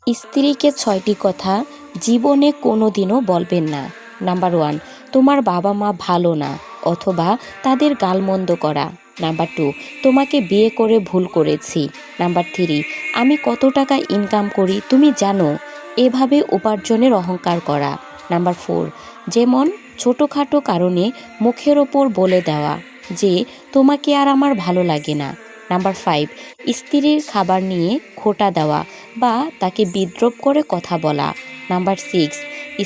স্ত্রীকে ৬টি কথা জীবনে কোনোদিনও বলবেন না। নাম্বার 1, তোমার বাবা মা ভালো না অথবা তাদের গালমন্দ করা। নাম্বার 2, তোমাকে বিয়ে করে ভুল করেছি। নাম্বার 3, আমি কত টাকা ইনকাম করি তুমি জানো। এভাবে উপার্জনের অহংকার করা। নাম্বার 4, যেমন ছোটোখাটো কারণে মুখের ওপর বলে দেওয়া যে তোমাকে আর আমার ভালো লাগে না। নাম্বার 5, স্ত্রীর খাবার নিয়ে খোঁটা দেওয়া বা তাকে বিদ্রূপ করে কথা বলা। নাম্বার 6,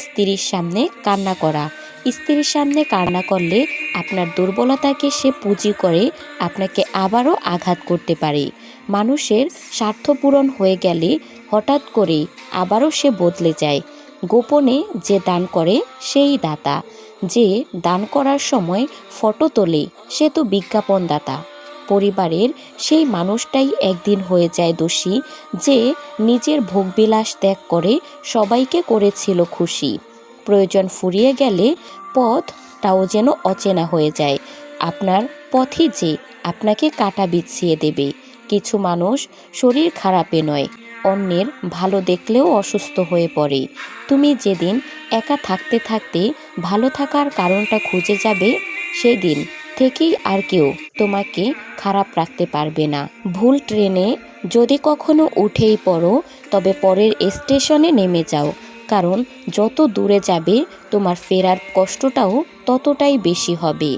স্ত্রীর সামনে কান্না করা। স্ত্রীর সামনে কান্না করলে আপনার দুর্বলতাকে সে পুঁজি করে আপনাকে আবারও আঘাত করতে পারে। মানুষের স্বার্থ পূরণ হয়ে গেলে হঠাৎ করে আবারও সে বদলে যায়। গোপনে যে দান করে সেই দাতা। যে দান করার সময় ফটো তোলে সে তো বিজ্ঞাপনদাতা। পরিবারের সেই মানুষটাই একদিন হয়ে যায় দোষী যে নিজের ভোগবিলাস ত্যাগ করে সবাইকে করেছিল খুশি। প্রয়োজন ফুরিয়ে গেলে পথটাও যেন অচেনা হয়ে যায়। আপনার পথই যে আপনাকে কাঁটা বিছিয়ে দেবে। কিছু মানুষ শরীর খারাপে নয়, অন্যের ভালো দেখলেও অসুস্থ হয়ে পড়ে। তুমি যেদিন একা থাকতে থাকতে ভালো থাকার কারণটা খুঁজে যাবে সেদিন থেকেই আর কেউ তোমাকে খারাপ রাখতে পারবে না। ভুল ট্রেনে যদি কখনো উঠেই পড়ো তবে পরের স্টেশনে নেমে যাও, কারণ যত দূরে যাবে তোমার ফেরার কষ্টটাও ততটাই বেশি হবে।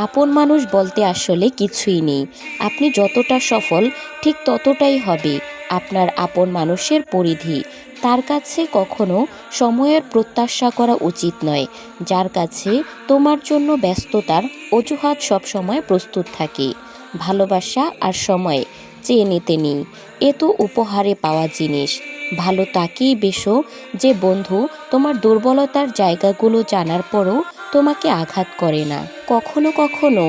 আপন মানুষ বলতে আসলে কিছুই নেই। আপনি যতটা সফল ঠিক ততটাই হবে আপনার আপন মানুষের পরিধি। তার কাছে কখনো সময়ের প্রত্যাশা করা উচিত নয়, যার কাছে তোমার জন্য ব্যস্ততার অজুহাত সবসময় প্রস্তুত থাকে। ভালোবাসা আর সময় চেয়ে নিতে নেই, এ তো উপহারে পাওয়া জিনিস। ভালো তাকেই বেশো যে বন্ধু তোমার দুর্বলতার জায়গাগুলো জানার পরও তোমাকে আঘাত করে না। কখনো কখনো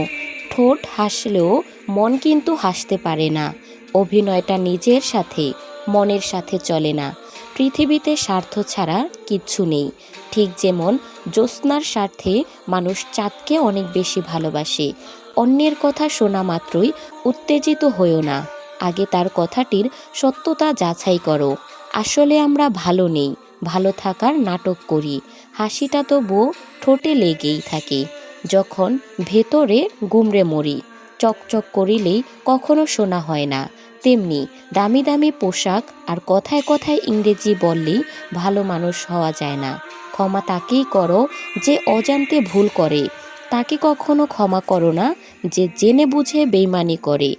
ঠোঁট হাসলেও মন কিন্তু হাসতে পারে না। অভিনয়টা নিজের সাথে মনের সাথে চলে না। পৃথিবীতে স্বার্থ ছাড়া কিচ্ছু নেই। ঠিক যেমন জ্যোৎস্নার স্বার্থে মানুষ চাঁদকে অনেক বেশি ভালোবাসে। অন্যের কথা শোনা মাত্রই উত্তেজিত হইও না, আগে তার কথাটির সত্যতা যাচাই করো। আসলে আমরা ভালো নেই, ভালো থাকার নাটক করি। হাসিটা তবুও ঠোঁটে লেগেই থাকে যখন ভেতরে গুমড়ে মরি। চকচক করিলেই কখনো শোনা হয় না। তেমনি দামি দামি পোশাক আর কথায় কথায় ইংরেজি বললেই ভালো মানুষ হওয়া যায় না। ক্ষমা তাকেই করো যে অজান্তে ভুল করে, তাকে কখনো ক্ষমা করো না যে জেনে বুঝে বেইমানি করে।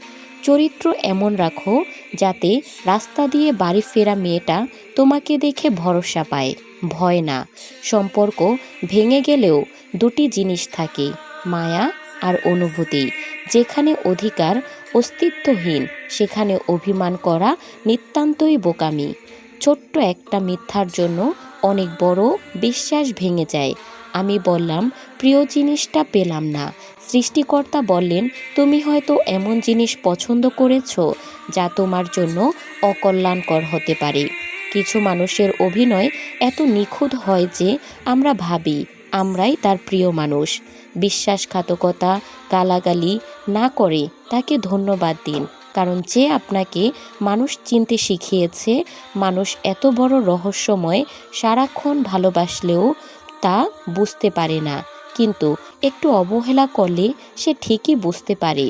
চরিত্র এমন রাখো যাতে রাস্তা দিয়ে বাড়ি ফেরা মেয়েটা তোমাকে দেখে ভরসা পায়, ভয় না। সম্পর্ক ভেঙে গেলেও দুটি জিনিস থাকে, মায়া আর অনুভূতি। যেখানে অধিকার অস্তিত্বহীন সেখানে অভিমান করা নিতান্তই বোকামি। ছোট্ট একটা মিথ্যার জন্য অনেক বড় বিশ্বাস ভেঙে যায়। আমি বললাম প্রিয় জিনিসটা পেলাম না। সৃষ্টিকর্তা বললেন তুমি হয়তো এমন জিনিস পছন্দ করেছ যা তোমার জন্য অকল্যাণকর হতে পারে। কিছু মানুষের অভিনয় এত নিখুঁত হয় যে আমরা ভাবি আমরাই তার প্রিয় মানুষ। বিশ্বাসঘাতকতা, গালাগালি না করে তাকে ধন্যবাদ দিন, কারণ যে আপনাকে মানুষ চিনতে শিখিয়েছে। মানুষ এত বড় রহস্যময়, সারাক্ষণ ভালোবাসলেও তা বুঝতে পারে না, কিন্তু একটু অবহেলা করলে সে ঠিকই বুঝতে পারে।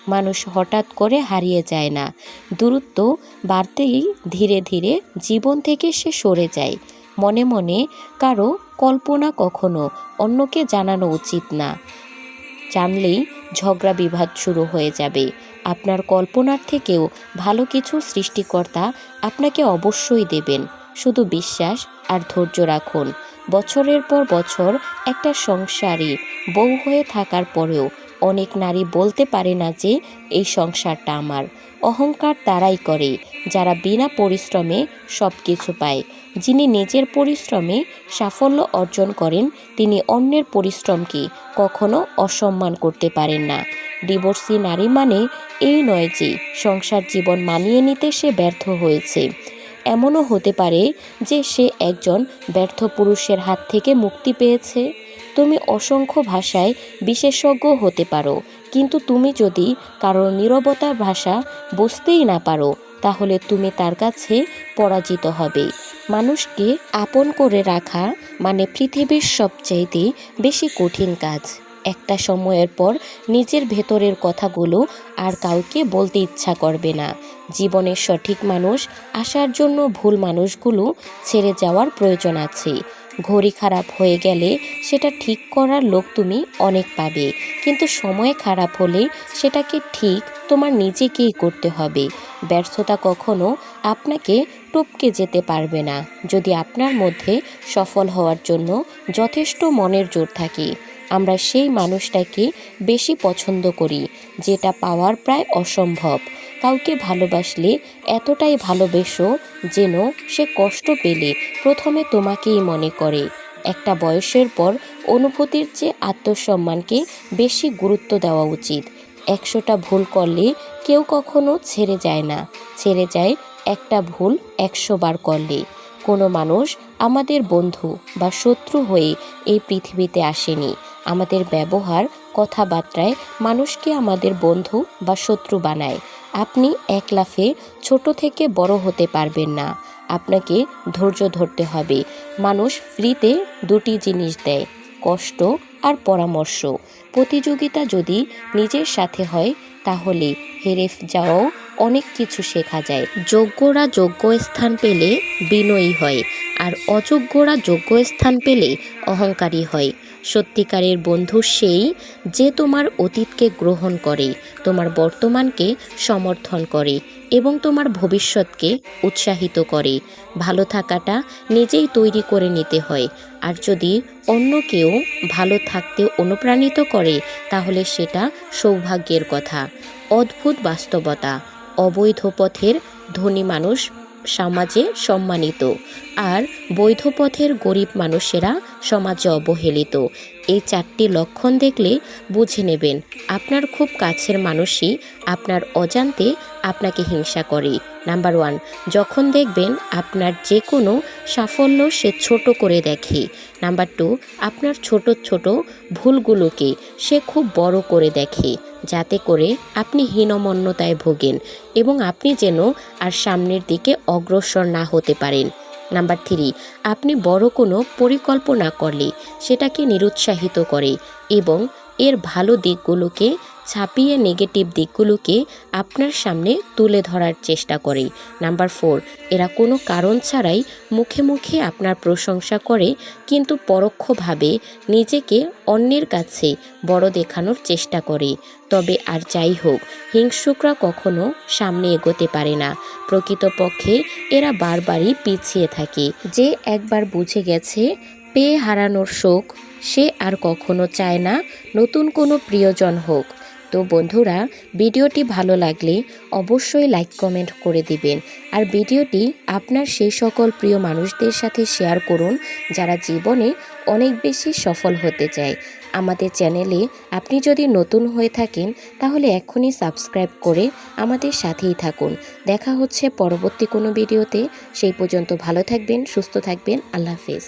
মানুষ হঠাৎ করে হারিয়ে যায় না, দূরত্ব বাড়তেই ধীরে ধীরে জীবন থেকে সে সরে যায়। মনে মনে কারো কল্পনা কখনো অন্যকে জানানো উচিত না, জানলেই ঝগড়া বিবাদ শুরু হয়ে যাবে। আপনার কল্পনার থেকেও ভালো কিছু সৃষ্টিকর্তা আপনাকে অবশ্যই দেবেন, শুধু বিশ্বাস আর ধৈর্য রাখুন। বছরের পর বছর একটা সংসারে বউ হয়ে থাকার পরেও অনেক নারী বলতে পারে না যে এই সংসারটা আমার। অহংকার তারাই করে যারা বিনা পরিশ্রমে সব কিছু পায়। যিনি নিজের পরিশ্রমে সাফল্য অর্জন করেন তিনি অন্যের পরিশ্রমকে কখনো অসম্মান করতে পারেন না। ডিভোর্সি নারী মানে এই নয় যে সংসার জীবন মানিয়ে নিতে সে ব্যর্থ হয়েছে। এমনও হতে পারে যে সে একজন ব্যর্থ পুরুষের হাত থেকে মুক্তি পেয়েছে। তুমি অসংখ্য ভাষায় বিশেষজ্ঞ হতে পারো, কিন্তু তুমি যদি কারোর নীরবতার ভাষা বুঝতেই না পারো তাহলে তুমি তার কাছে পরাজিত হবে। মানুষকে আপন করে রাখা মানে পৃথিবীর সবচাইতে বেশি কঠিন কাজ। একটা সময়ের পর নিজের ভেতরের কথাগুলো আর কাউকে বলতে ইচ্ছা করবে না। জীবনের সঠিক মানুষ আসার জন্য ভুল মানুষগুলো ছেড়ে যাওয়ার প্রয়োজন আছে। ঘড়ি খারাপ হয়ে গেলে সেটা ঠিক করার লোক তুমি অনেক পাবে, কিন্তু সময় খারাপ হলে সেটাকে ঠিক তোমার নিজেকেই করতে হবে। ব্যর্থতা কখনো আপনাকে টপকে যেতে পারবে না, যদি আপনার মধ্যে সফল হওয়ার জন্য যথেষ্ট মনের জোর থাকে। আমরা সেই মানুষটাকে বেশি পছন্দ করি যেটা পাওয়ার প্রায় অসম্ভব। কাউকে ভালোবাসলে এতটাই ভালোবেসো যেন সে কষ্ট পেলে প্রথমে তোমাকেই মনে করে। একটা বয়সের পর অনুভূতির চেয়ে আত্মসম্মানকে বেশি গুরুত্ব দেওয়া উচিত। 100টা ভুল করলে কেউ কখনো ছেড়ে যায় না, ছেড়ে যায় একটা ভুল 100 বার করলে। কোনো মানুষ আমাদের বন্ধু বা শত্রু হয়ে এই পৃথিবীতে আসেনি। আমাদের ব্যবহার, কথাবার্তায় মানুষকে আমাদের বন্ধু বা শত্রু বানায়। আপনি এক লাফে ছোট থেকে বড় হতে পারবেন না, আপনাকে ধৈর্য ধরতে হবে। মানুষ ফ্রিতে দুটি জিনিস দেয়, কষ্ট আর পরামর্শ। প্রতিযোগিতা যদি নিজের সাথে হয় তাহলে হেরে যাওয়াও অনেক কিছু শেখা যায়। যোগ্যরা যোগ্য স্থান পেলে বিনয়ী হয়, আর অযোগ্যরা যোগ্য স্থান পেলে অহংকারী হয়। সত্যিকারের বন্ধু সেই যে তোমার অতীতকে গ্রহণ করে, তোমার বর্তমানকে সমর্থন করে এবং তোমার ভবিষ্যৎকে উৎসাহিত করে। ভালো থাকাটা নিজেই তৈরি করে নিতে হয়, আর যদি অন্য কেউ ভালো থাকতে অনুপ্রাণিত করে তাহলে সেটা সৌভাগ্যের কথা। অদ্ভুত বাস্তবতা, অবৈধ পথের ধনী মানুষ সমাজে সম্মানিত, আর বৈধ পথের গরিব মানুষেরা সমাজে অবহেলিত। এই 4টি লক্ষণ দেখলে বুঝে নেবেন আপনার খুব কাছের মানুষই আপনার অজান্তে আপনাকে হিংসা করে। নাম্বার 1, যখন দেখবেন আপনার যে কোনো সাফল্য সে ছোট করে দেখে। নাম্বার 2, আপনার ছোট ছোট ভুলগুলোকে সে খুব বড় করে দেখে, যাতে করে আপনি হীনমন্যতায় ভোগেন এবং আপনি যেন আর সামনের দিকে অগ্রসর না হতে পারেন। নাম্বার 3, আপনি বড় কোনো পরিকল্পনা করলে সেটাকে নিরুৎসাহিত করে এবং এর ভালো দিকগুলোকে ছাপিয়ে নেগেটিভ দিকগুলোকে আপনার সামনে তুলে ধরার চেষ্টা করে। নাম্বার 4, এরা কোনো কারণ ছাড়াই মুখে মুখে আপনার প্রশংসা করে, কিন্তু পরোক্ষভাবে নিজেকে অন্যের কাছে বড় দেখানোর চেষ্টা করে। তবে আর যাই হোক, হিংসুকরা কখনো সামনে এগোতে পারে না। প্রকৃতপক্ষে এরা বারবারই পিছিয়ে থাকে। যে একবার বুঝে গেছে পেয়ে হারানোর শোক, সে আর কখনো চায় না নতুন কোনো প্রিয়জন হোক। তো বন্ধুরা, ভিডিওটি ভালো লাগলে অবশ্যই লাইক কমেন্ট করে দিবেন, আর ভিডিওটি আপনার সেই সকল প্রিয় মানুষদের সাথে শেয়ার করুন যারা জীবনে অনেক বেশি সফল হতে চায়। আমাদের চ্যানেলে আপনি যদি নতুন হয়ে থাকেন তাহলে এখনই সাবস্ক্রাইব করে আমাদের সাথেই থাকুন। দেখা হচ্ছে পরবর্তী কোনো ভিডিওতে। সেই পর্যন্ত ভালো থাকবেন, সুস্থ থাকবেন। আল্লাহ হাফেজ।